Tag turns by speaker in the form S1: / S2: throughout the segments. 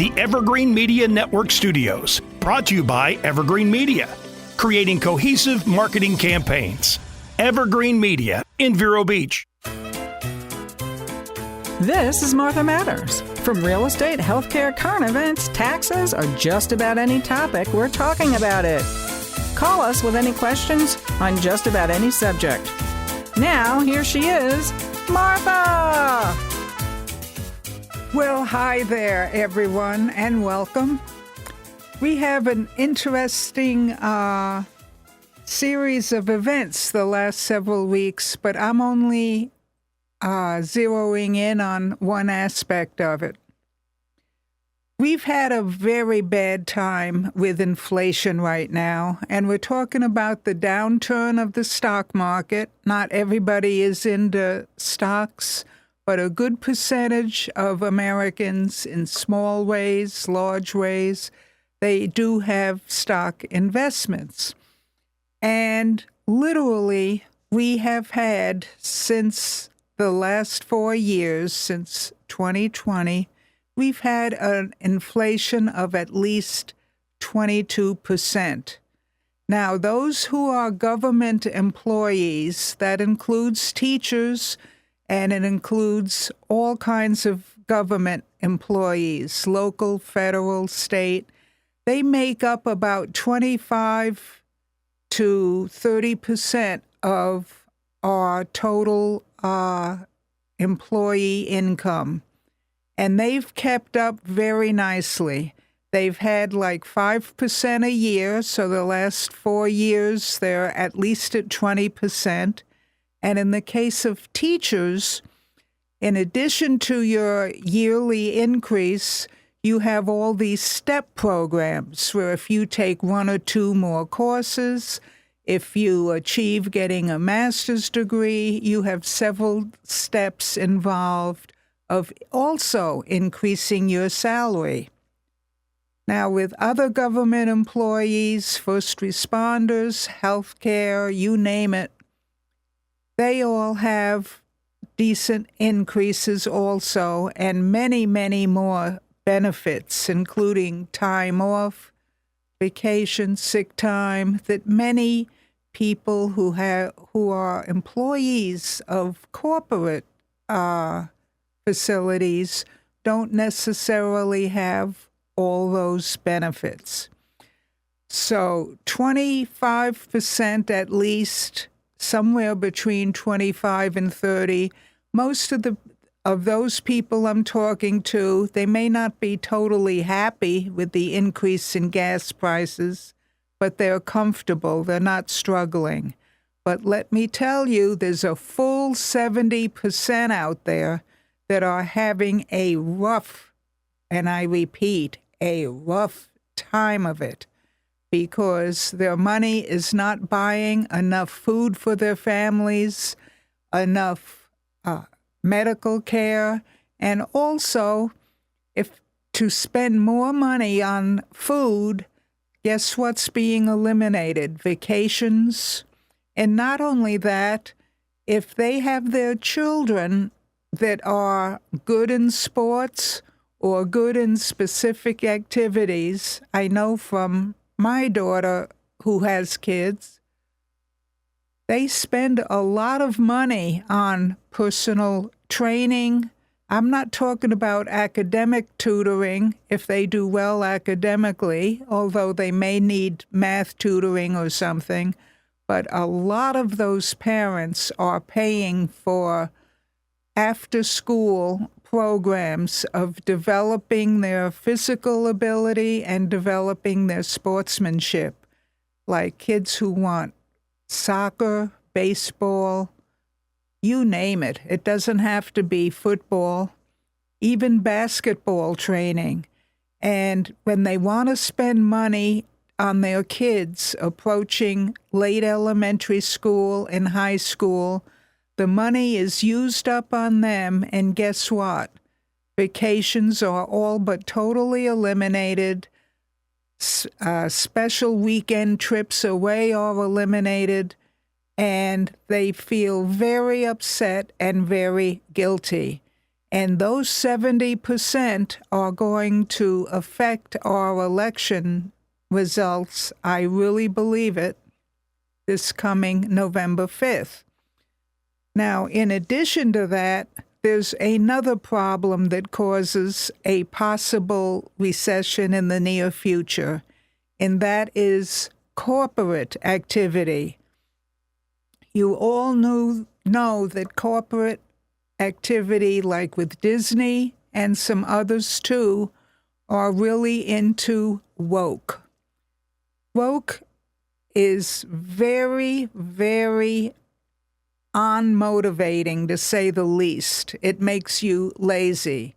S1: the Evergreen Media Network Studios, brought to you by Evergreen Media, creating cohesive marketing campaigns. Evergreen Media in Vero Beach.
S2: This is Martha Matters. From real estate, healthcare, current events, taxes, or just about any topic, we're talking about it. Call us with any questions on just about any subject. Now, here she is, Martha!
S3: Well, hi there, everyone, and welcome. We have an interesting series of events the last several weeks, but I'm only zeroing in on one aspect of it. We've had a very bad time with inflation right now, and we're talking about the downturn of the stock market. Not everybody is into stocks, but a good percentage of Americans in small ways, large ways, they do have stock investments. And literally, we have had since the last 4 years, since 2020, we've had an inflation of at least 22%. Now, those who are government employees, that includes teachers, and it includes all kinds of government employees, local, federal, state, they make up about 25 to 30% of our total employee income. And they've kept up very nicely. They've had like 5% a year, so the last 4 years they're at least at 20%. And in the case of teachers, in addition to your yearly increase, you have all these step programs where if you take 1 or 2 more courses, if you achieve getting a master's degree, you have several steps involved of also increasing your salary. Now, with other government employees, first responders, healthcare, you name it, they all have decent increases also, and many, many more benefits, including time off, vacation, sick time, that many people who are employees of corporate facilities don't necessarily have all those benefits. So 25% at least, somewhere between 25 and 30, most of those people I'm talking to, they may not be totally happy with the increase in gas prices, but they're comfortable, they're not struggling. But let me tell you, there's a full 70% out there that are having a rough, and I repeat, a rough time of it, because their money is not buying enough food for their families, enough medical care, and also, if to spend more money on food, guess what's being eliminated? Vacations. And not only that, if they have their children that are good in sports or good in specific activities, I know from my daughter who has kids, they spend a lot of money on personal training. I'm not talking about academic tutoring if they do well academically, although they may need math tutoring or something. But a lot of those parents are paying for after-school programs of developing their physical ability and developing their sportsmanship, like kids who want soccer, baseball, you name it. It doesn't have to be football, even basketball training. And when they want to spend money on their kids approaching late elementary school and high school, the money is used up on them, and guess what? Vacations are all but totally eliminated. Special weekend trips away are eliminated, and they feel very upset and very guilty. And those 70% are going to affect our election results, I really believe it, this coming November 5th. Now, in addition to that, there's another problem that causes a possible recession in the near future, and that is corporate activity. You all know that corporate activity, like with Disney and some others too, are really into woke. Woke is very, very unmotivating, to say the least. It makes you lazy.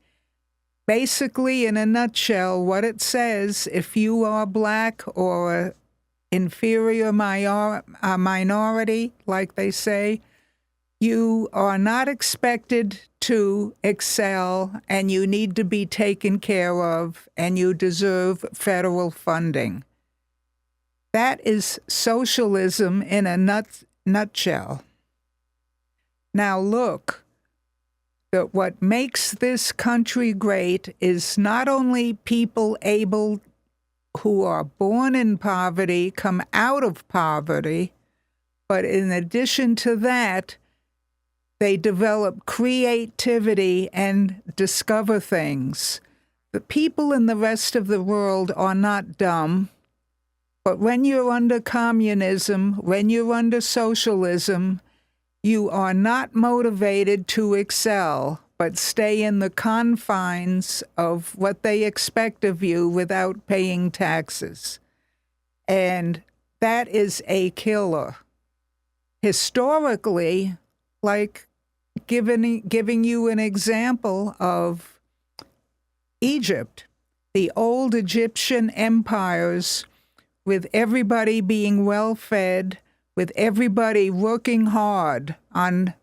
S3: Basically, in a nutshell, what it says, if you are black or inferior minority, like they say, you are not expected to excel, and you need to be taken care of, and you deserve federal funding. That is socialism in a nutshell. Now look, what makes this country great is not only people able who are born in poverty come out of poverty, but in addition to that, they develop creativity and discover things. The people in the rest of the world are not dumb, but when you're under communism, when you're under socialism, you are not motivated to excel, but stay in the confines of what they expect of you without paying taxes. And that is a killer. Historically, like giving you an example of Egypt, the old Egyptian empires, with everybody being well-fed, with everybody working hard on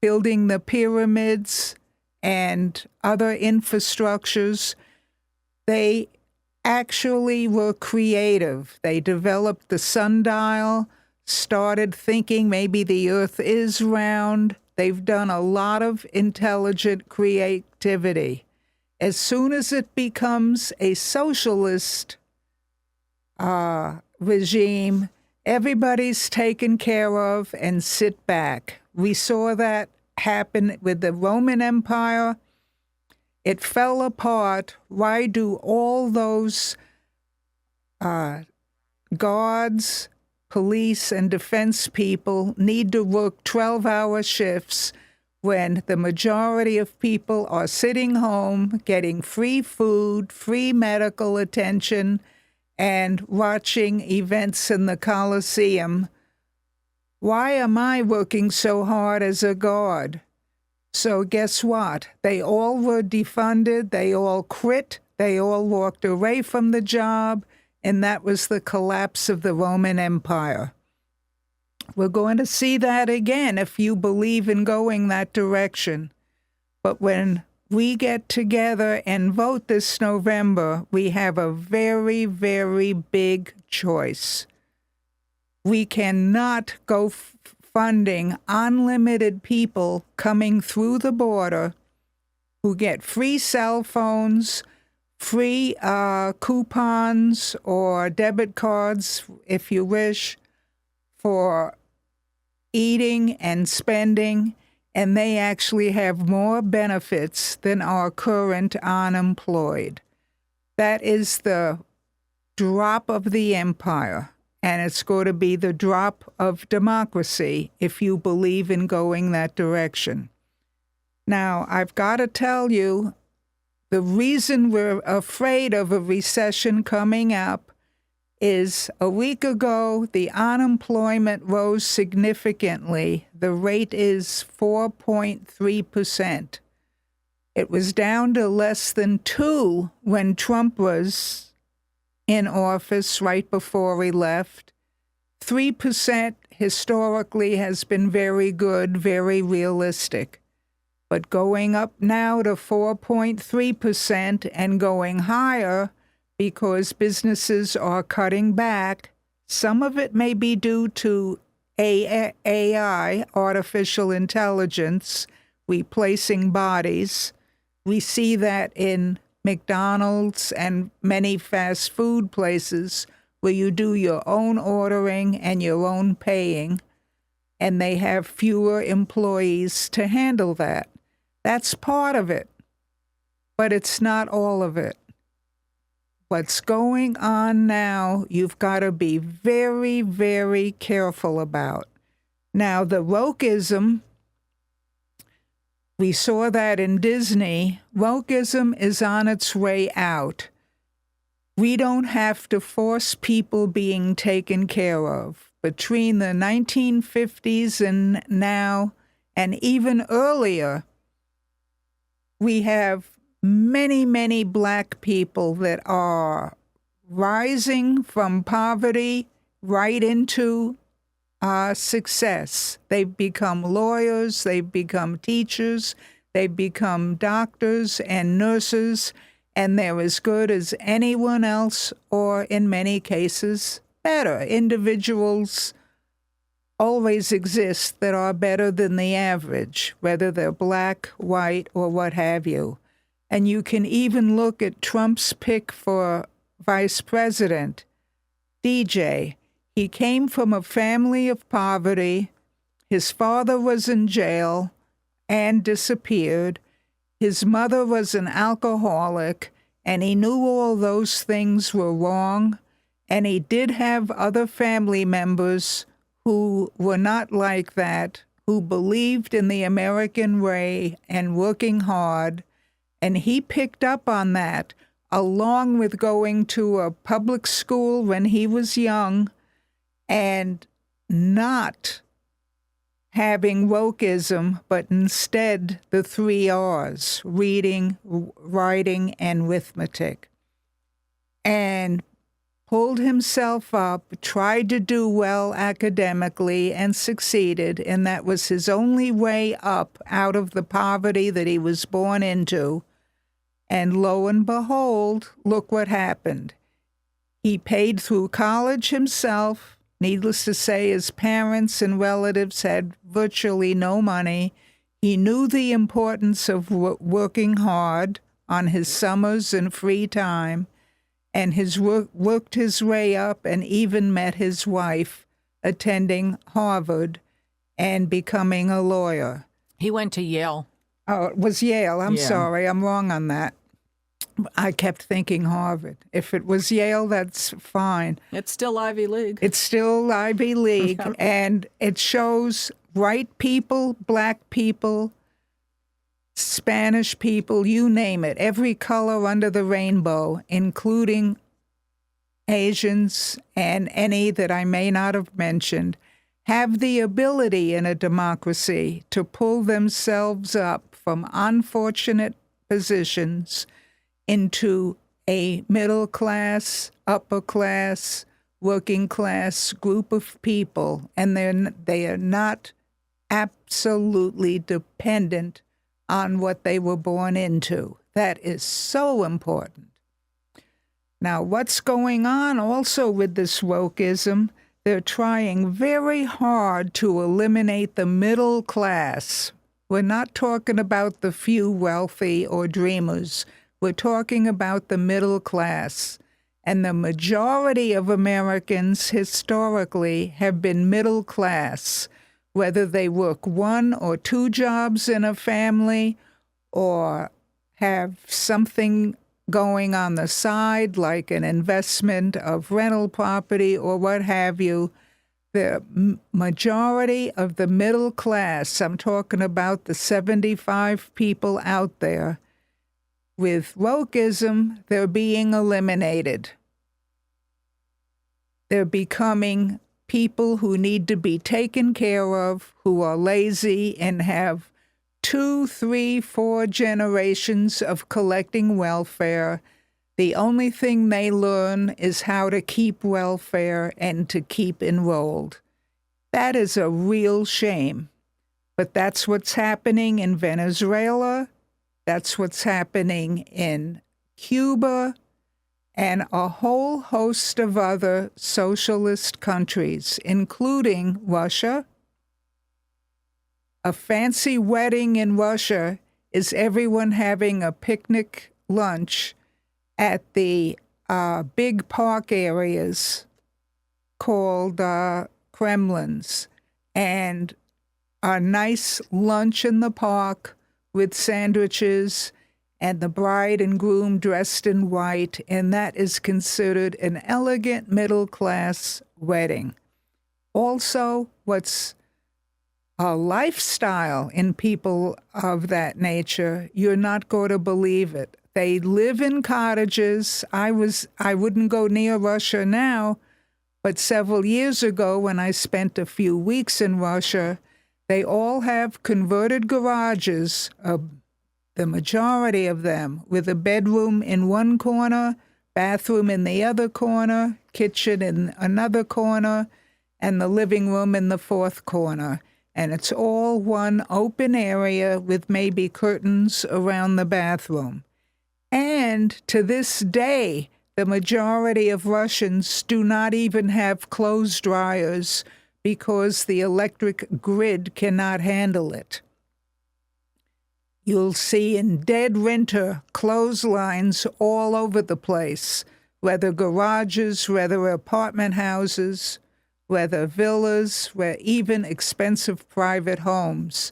S3: building the pyramids and other infrastructures, they actually were creative. They developed the sundial, started thinking maybe the earth is round. They've done a lot of intelligent creativity. As soon as it becomes a socialist regime, everybody's taken care of and sit back. We saw that happen with the Roman Empire. It fell apart. Why do all those guards, police, and defense people need to work 12-hour shifts when the majority of people are sitting home, getting free food, free medical attention, and watching events in the Coliseum? Why am I working so hard as a guard? So guess what? They all were defunded, they all quit, they all walked away from the job, and that was the collapse of the Roman Empire. We're going to see that again if you believe in going that direction. But when we get together and vote this November, we have a very, very big choice. We cannot go funding unlimited people coming through the border who get free cell phones, free coupons or debit cards, if you wish, for eating and spending, and they actually have more benefits than our current unemployed. That is the drop of the empire, and it's going to be the drop of democracy if you believe in going that direction. Now, I've got to tell you, the reason we're afraid of a recession coming up is a week ago, the unemployment rose significantly. The rate is 4.3%. It was down to less than 2% when Trump was in office right before he left. 3% historically has been very good, very realistic. But going up now to 4.3% and going higher because businesses are cutting back, some of it may be due to AI, artificial intelligence, replacing bodies. We see that in McDonald's and many fast food places where you do your own ordering and your own paying, and they have fewer employees to handle that. That's part of it, but it's not all of it. What's going on now, you've got to be very, very careful about. Now, the wokeism, we saw that in Disney. Wokeism is on its way out. We don't have to force people being taken care of. Between the 1950s and now, and even earlier, we have many, many Black people that are rising from poverty right into success. They've become lawyers, they've become teachers, they've become doctors and nurses, and they're as good as anyone else, or in many cases, better. Individuals always exist that are better than the average, whether they're Black, white, or what have you. And you can even look at Trump's pick for vice president, DJ. He came from a family of poverty. His father was in jail and disappeared. His mother was an alcoholic, and he knew all those things were wrong. And he did have other family members who were not like that, who believed in the American way and working hard. And he picked up on that, along with going to a public school when he was young and not having wokeism, but instead the 3 R's, reading, writing, and arithmetic. And pulled himself up, tried to do well academically, and succeeded, and that was his only way up out of the poverty that he was born into. And lo and behold, look what happened. He paid through college himself. Needless to say, his parents and relatives had virtually no money. He knew the importance of working hard on his summers and free time, and worked his way up and even met his wife attending Harvard and becoming a lawyer.
S2: He went to Yale.
S3: Oh, it was Yale. I'm
S2: Yeah.
S3: sorry. I'm wrong on that. I kept thinking Harvard. If it was Yale, that's fine.
S2: It's still Ivy League.
S3: It's still Ivy League, and it shows white people, Black people, Spanish people, you name it, every color under the rainbow, including Asians and any that I may not have mentioned, have the ability in a democracy to pull themselves up from unfortunate positions into a middle class, upper class, working class group of people, and they are not absolutely dependent on what they were born into. That is so important. Now, what's going on also with this wokeism? They're trying very hard to eliminate the middle class. We're not talking about the few wealthy or dreamers. We're talking about the middle class. And the majority of Americans historically have been middle class, whether they work 1 or 2 jobs in a family or have something going on the side like an investment of rental property or what have you. The majority of the middle class, I'm talking about the 75 people out there, with wokeism, they're being eliminated. They're becoming people who need to be taken care of, who are lazy and have 2, 3, 4 generations of collecting welfare. The only thing they learn is how to keep welfare and to keep enrolled. That is a real shame. But that's what's happening in Venezuela. That's what's happening in Cuba and a whole host of other socialist countries, including Russia, A fancy wedding in Russia is everyone having a picnic lunch at the big park areas called Kremlins, and a nice lunch in the park with sandwiches and the bride and groom dressed in white, and that is considered an elegant middle-class wedding. Also, what's a lifestyle in people of that nature, you're not going to believe it. They live in cottages. I wouldn't go near Russia now, but several years ago when I spent a few weeks in Russia, they all have converted garages, the majority of them, with a bedroom in one corner, bathroom in the other corner, kitchen in another corner, and the living room in the fourth corner. And it's all one open area with maybe curtains around the bathroom. And to this day, the majority of Russians do not even have clothes dryers because the electric grid cannot handle it. You'll see in dead winter clotheslines all over the place, whether garages, whether apartment houses, whether villas, where even expensive private homes.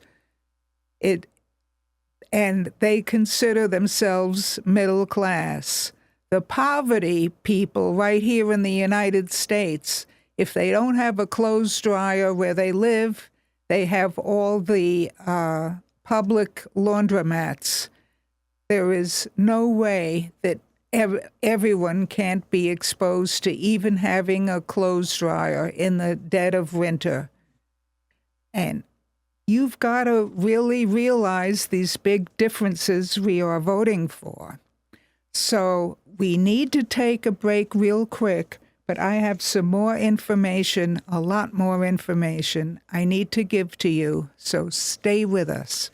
S3: And they consider themselves middle class. The poverty people right here in the United States, if they don't have a clothes dryer where they live, they have all the public laundromats. There is no way that everyone can't be exposed to even having a clothes dryer in the dead of winter. And you've got to really realize these big differences we are voting for. So we need to take a break real quick, but I have some more information, a lot more information I need to give to you, so stay with us.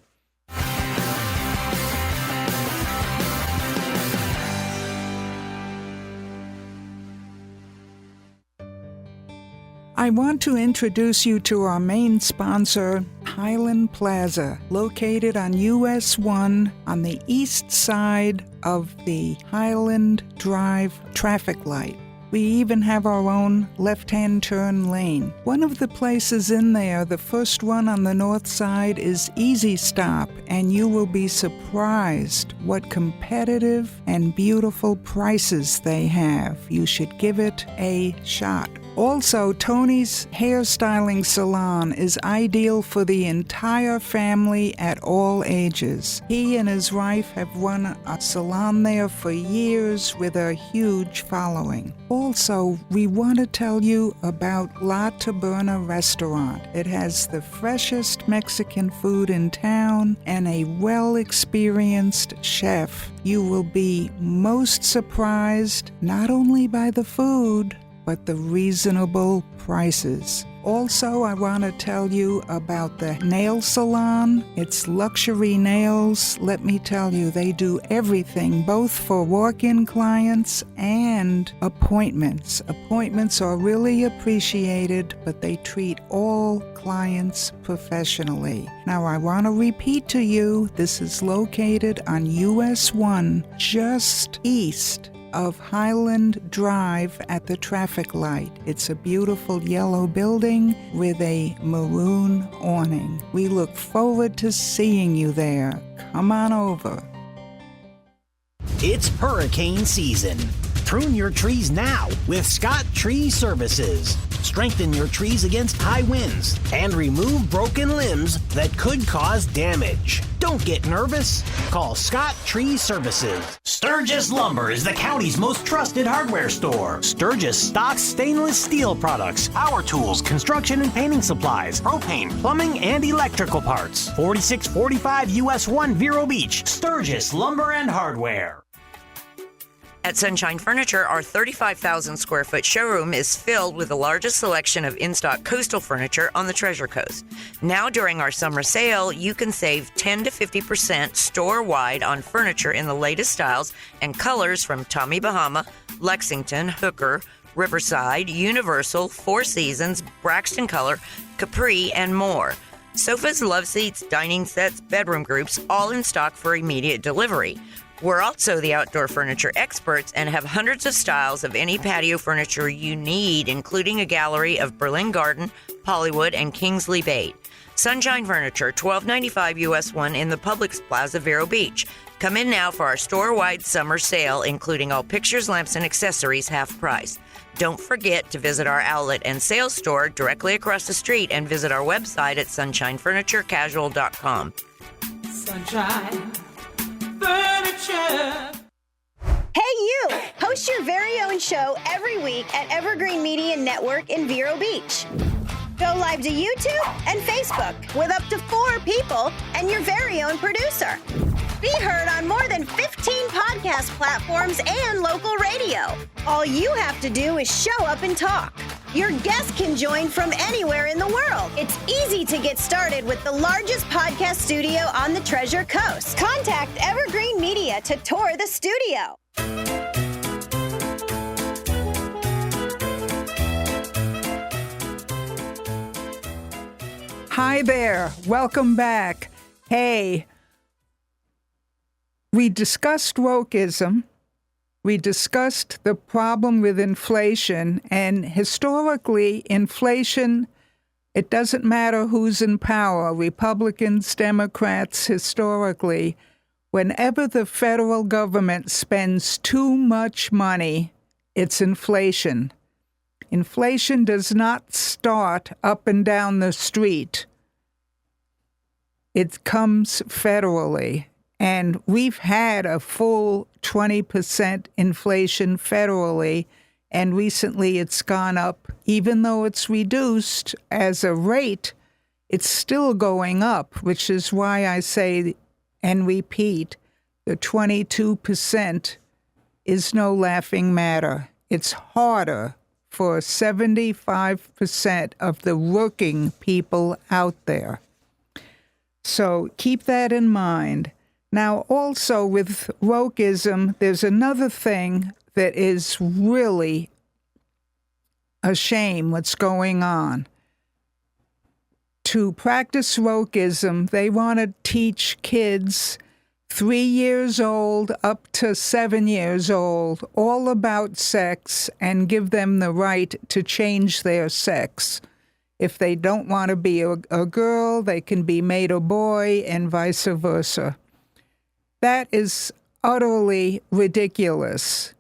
S3: I want to introduce you to our main sponsor, Highland Plaza, located on US 1 on the east side of the Highland Drive traffic light. We even have our own left-hand turn lane. One of the places in there, the first one on the north side, is Easy Stop, and you will be surprised what competitive and beautiful prices they have. You should give it a shot. Also, Tony's Hairstyling Salon is ideal for the entire family at all ages. He and his wife have run a salon there for years with a huge following. Also, we want to tell you about La Taberna Restaurant. It has the freshest Mexican food in town and a well-experienced chef. You will be most surprised not only by the food, but the reasonable prices. Also, I want to tell you about the nail salon. It's Luxury Nails. Let me tell you, they do everything, both for walk-in clients and appointments. Appointments are really appreciated, but they treat all clients professionally. Now, I want to repeat to you, this is located on US 1, just east of Highland Drive at the traffic light. It's a beautiful yellow building with a maroon awning. We look forward to seeing you there. Come on over.
S4: It's hurricane season. Prune your trees now with Scott Tree Services. Strengthen your trees against high winds and remove broken limbs that could cause damage. Don't get nervous. Call Scott Tree Services. Sturgis Lumber is the county's most trusted hardware store. Sturgis stocks stainless steel products, power tools, construction and painting supplies, propane, plumbing, and electrical parts. 4645 US 1 Vero Beach. Sturgis Lumber and Hardware.
S5: At Sunshine Furniture, our 35,000 square foot showroom is filled with the largest selection of in-stock coastal furniture on the Treasure Coast. Now during our summer sale, you can save 10 to 50% store-wide on furniture in the latest styles and colors from Tommy Bahama, Lexington, Hooker, Riverside, Universal, Four Seasons, Braxton Color, Capri, and more. Sofas, love seats, dining sets, bedroom groups, all in stock for immediate delivery. We're also the outdoor furniture experts and have hundreds of styles of any patio furniture you need, including a gallery of Berlin Garden, Hollywood, and Kingsley Bait. Sunshine Furniture, $12.95 US 1 in the Publix Plaza, Vero Beach. Come in now for our store-wide summer sale, including all pictures, lamps, and accessories half price. Don't forget to visit our outlet and sales store directly across the street and visit our website at sunshinefurniturecasual.com.
S6: Sunshine Furniture.
S7: Hey, you! Host your very own show every week at Evergreen Media Network in Vero Beach. Go live to YouTube and Facebook with up to 4 people and your very own producer. Be heard on more than 15 podcast platforms and local radio. All you have to do is show up and talk. Your guests can join from anywhere in the world. It's easy to get started with the largest podcast studio on the Treasure Coast. Contact Evergreen Media to tour the studio.
S3: Hi there. Welcome back. Hey, we discussed wokeism. We discussed the problem with inflation. And historically, inflation, it doesn't matter who's in power, Republicans, Democrats, historically, whenever the federal government spends too much money, it's inflation. Inflation does not start up and down the street. It comes federally. And we've had a full 20% inflation federally, and recently it's gone up. Even though it's reduced as a rate, it's still going up, which is why I say and repeat, the 22% is no laughing matter. It's harder for 75% of the working people out there. So keep that in mind. Now, also with wokeism, there's another thing that is really a shame what's going on. To practice wokeism, they want to teach kids 3 years old up to 7 years old all about sex and give them the right to change their sex. If they don't want to be a girl, they can be made a boy and vice versa. That is utterly ridiculous.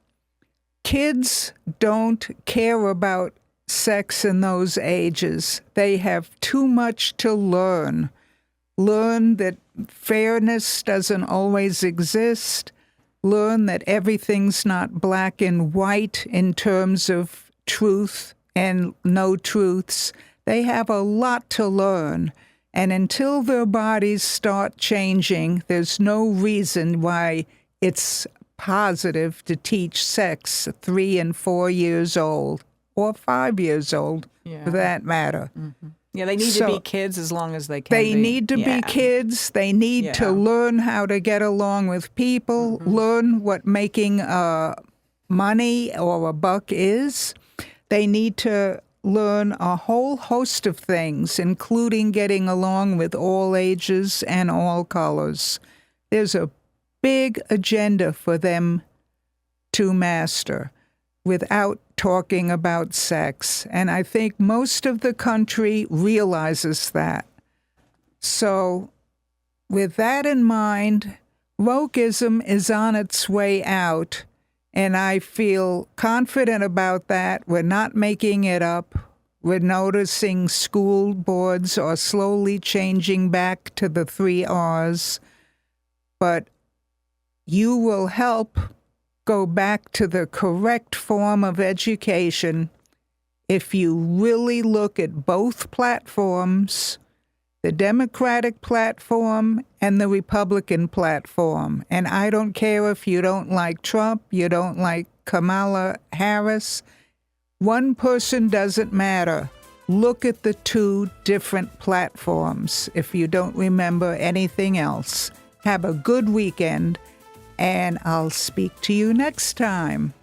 S3: Kids don't care about sex in those ages. They have too much to learn. Learn that fairness doesn't always exist. Learn that everything's not black and white in terms of truth and no truths. They have a lot to learn. And until their bodies start changing, there's no reason why it's positive to teach sex 3 and 4 years old, or 5 years old, for that matter.
S2: Mm-hmm. Yeah, they need to be kids as long as they can
S3: They need to be kids. They need to learn how to get along with people, learn what making money or a buck is. They need to learn a whole host of things, including getting along with all ages and all colors. There's a big agenda for them to master without talking about sex. And I think most of the country realizes that. So with that in mind, wokeism is on its way out. And I feel confident about that. We're not making it up. We're noticing school boards are slowly changing back to the 3 R's. But you will help go back to the correct form of education if you really look at both platforms, the Democratic platform and the Republican platform. And I don't care if you don't like Trump, you don't like Kamala Harris. One person doesn't matter. Look at the 2 different platforms if you don't remember anything else. Have a good weekend, and I'll speak to you next time.